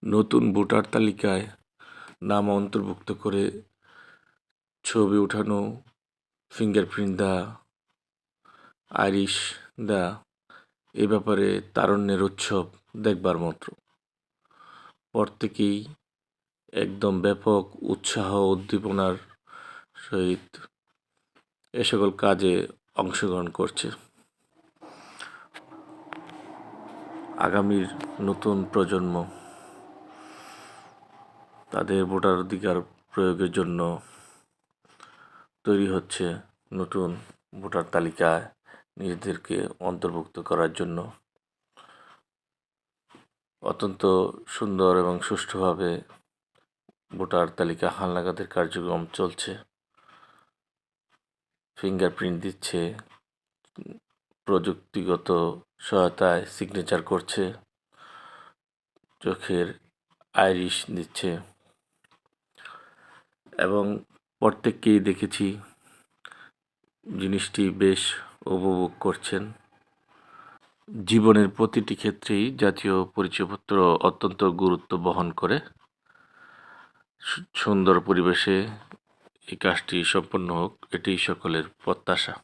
নতুন ভোটার তালিকায় নাম অন্তর্ভুক্ত করে ছবি উঠানো, ফিঙ্গারপ্রিন্ট দেওয়া, আইরিশ দেওয়া, এ ব্যাপারে তারুণ্যের উৎসব দেখবার মতো। প্রত্যেকেই একদম ব্যাপক উৎসাহ উদ্দীপনার সহিত এ সকল কাজে অংশগ্রহণ করছে। আগামীর নতুন প্রজন্ম তাদের ভোটার অধিকার প্রয়োগের জন্য তৈরি হচ্ছে নতুন ভোটার তালিকায় নিজেদেরকে অন্তর্ভুক্ত করার জন্য। অত্যন্ত সুন্দর এবং সুষ্ঠুভাবে ভোটার তালিকা হালনাগাদের কার্যক্রম চলছে। ফিঙ্গারপ্রিন্ট দিচ্ছে, প্রযুক্তিগত সহায়তায় সিগনেচার করছে, চোখের আইরিশ দিচ্ছে এবং প্রত্যেককেই দেখেছি জিনিসটি বেশ উপভোগ করছেন। জীবনের প্রতিটি ক্ষেত্রেই জাতীয় পরিচয়পত্র অত্যন্ত গুরুত্ব বহন করে। সুন্দর পরিবেশে এই কাজটি সম্পন্ন হোক, এটি সকলের প্রত্যাশা।